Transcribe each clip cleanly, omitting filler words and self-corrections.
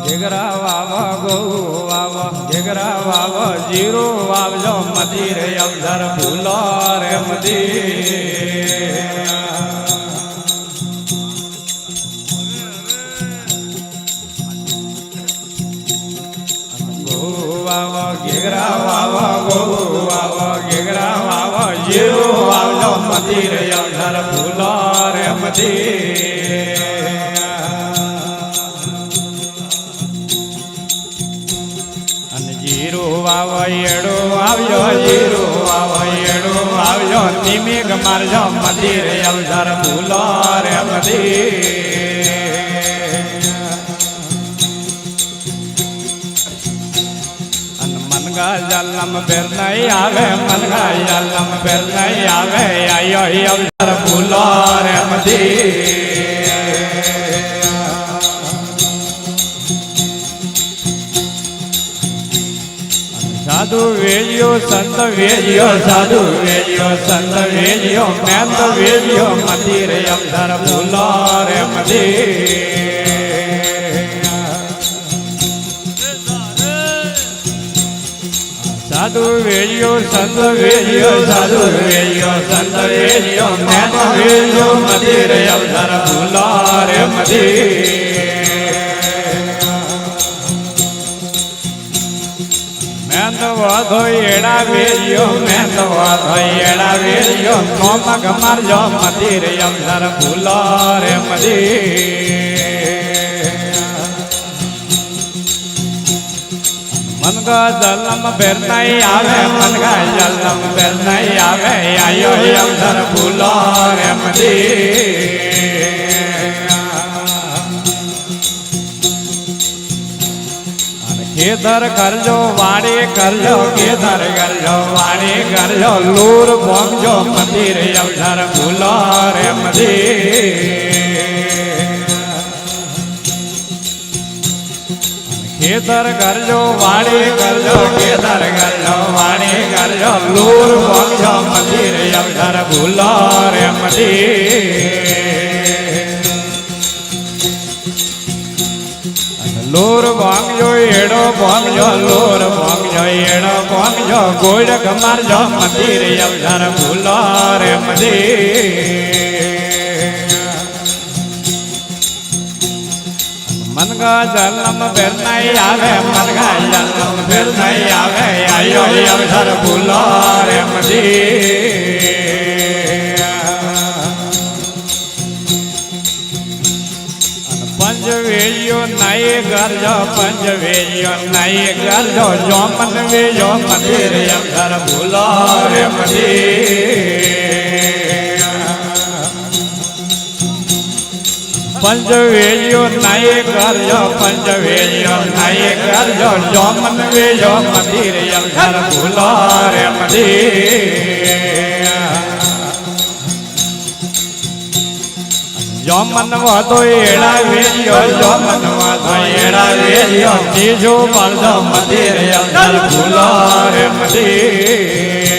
ઘેગરા વાવા ગો વાવા ઘેગરા વાવા જીરો વાવજો મદીર અવધર ભૂલો રે મદીર ગો વાવા ઘેગરા વાવા ગો વાવા ઘેગરા વાવા જીરો વાવજો મદીર અવધર ભૂલો રે મદીર જીરો વાવયેડો આવ્યો જીરો વાવયેડો આવ્યો નિમિગ મારજો મદીર અવધર ભૂલો રે મદીર અન મનગા જલમ બેર નહીં આવે મનગા જલમ બેર નહીં આવે આયો અવધર ભૂલો રે મદીર સાધુ વેલ્યો સંત વેલ્યો સાધુ વેલ્યો સંત વેલ્યો મેં તો વેલ્યો મદીર અવધર ભૂલો રે મદીર સાધુ વેલ્યો સંત વેલ્યો સાધુ વેલ્યો સંત વેલ્યો મેં તો વેલ્યો મદીર અવધર ભૂલો રે મદીર મેં તો વાધો એડા વેલ્યો મેં તો વાધો એડા વેલ્યો નોમક મારજો મદીર અવધર ભૂલો રે મદીર મનગા જલમ બેર નહીં આવે મનગા જલમ બેર નહીં આવે આયો અવધર ભૂલો રે મદીર કેધર કરજો વાડી કરજો કેધર કરજો વાડી કરજો લૂર ભોગજો મદીર અવધર ભૂલો રે મદીર કેધર કરજો વાડી કરજો કેધર કરજો વાડી કરજો લૂર ભોગજો મદીર અવધર ભૂલો રે મદીર લોર ભાંગજો એડો ભાંગજો લોર ભાંગજો એડો ભાંગજો ગોળક મારજો મદીર અવધર ભૂલો રે મદીર મનગા જલમ બેર નહીં આવે મનગા જલમ બેર નહીં આવે આયો અવધર ભૂલો રે મદીર પંચવેલ્યો નહીં કરજો પંચવેલ્યો નહીં કરજો જોમન વેજો મદીર અવધર ભૂલો રે મદીર પંચવેલ્યો નહીં કરજો પંચવેલ્યો નહીં કરજો જોમન વેજો મદીર અવધર ભૂલો રે મદીર જોમન વાતો એડા વેલ્યો જોમન વાતો એડા વેલ્યો ત્રીજો બળજો મદીર અવધર ભૂલો રે મદીર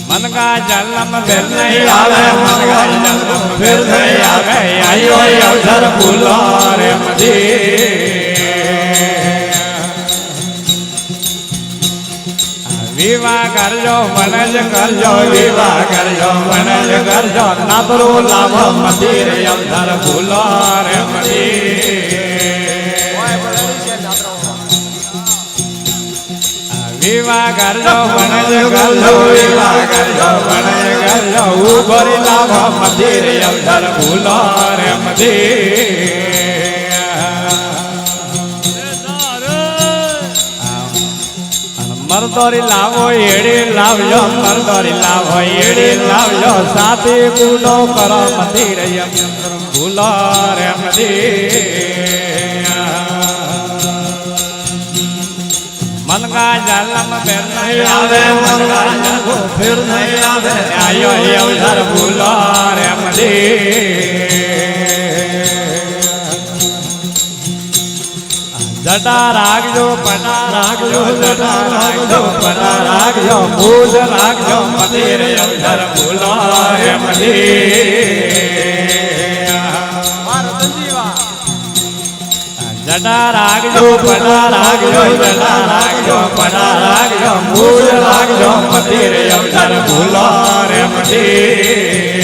મનગા જલમ બેર નહીં આવે મનગા જલમ બેર નહીં આવે આયો અવધર ભૂલો રે મદીર વિવાહ કરજો વનજ કરજો વિવાહ કરજો વનજ કરજો નબરો લાવો મદીર અવધર ભૂલો રે મદીર વિવાહ કરજો વનજ કરજો વિવાહ કરજો વનજ કરજો ઉભરી લાવો મદીર અવધર ભૂલો રે મદીર મરદોરી લાવો એડી લાવજો મરદોરી લાવો એડી લાવજો સાથી ભૂલો કરો મદીર અવધર ભૂલો રે મદીર મનગા જલમ બેર નહીં આવે મનગા જલમ ફેર નહીં આવે આયો અવધર ભૂલો જટા રાખજો પટા રાખજો જટા રાખજો પટા રાખજો મૂજ રાખજો મંદિર અવસર ભૂલો રે મંદિર જટા રાખજો પટા રાખજો જટા રાખજો પટા રાખજો મૂજ રાખજો મંદિર અવસર ભૂલો રે મંદિર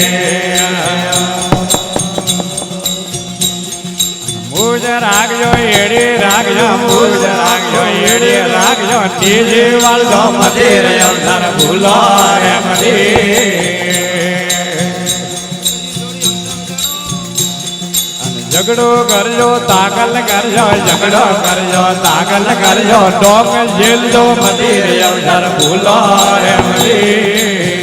મૂજ રાખજો એડી રાખજો મૂજ રાખજો એડી રાખજો ટીજી વાળજો મંદિર અવસર ભૂલો રે મંદિર ઝઘડો કરજો તાકલ કરજો ઝઘડો કરજો તાકલ કરજો ડોક જેલજો મંદિર અવસર ભૂલો રે મંદિર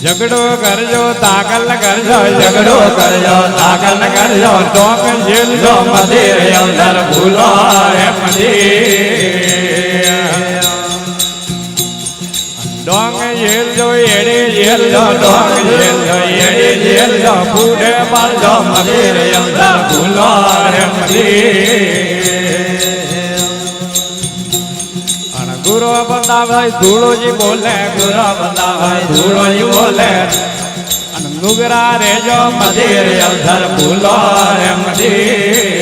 ઝઘડો કરજો તાકલ કરજો ઝઘડો કરજો તાકલ કરજો ડોક જેલજો મંદિર અવસર ભૂલો રે મંદિર ડોંગ જેલજો એડી જેલજો ડોંગ જેલજો એડી જેલજો પૂઢે પાડજો મંદિર અવસર ભૂલો રે મંદિર અને ગુરુ બંદાભાઈ ધૂળોજી બોલે ગુરુ બંદાભાઈ ધૂળોજી બોલે અને નુગરા રેજો મંદિર અવસર ભૂલો રે મંદિર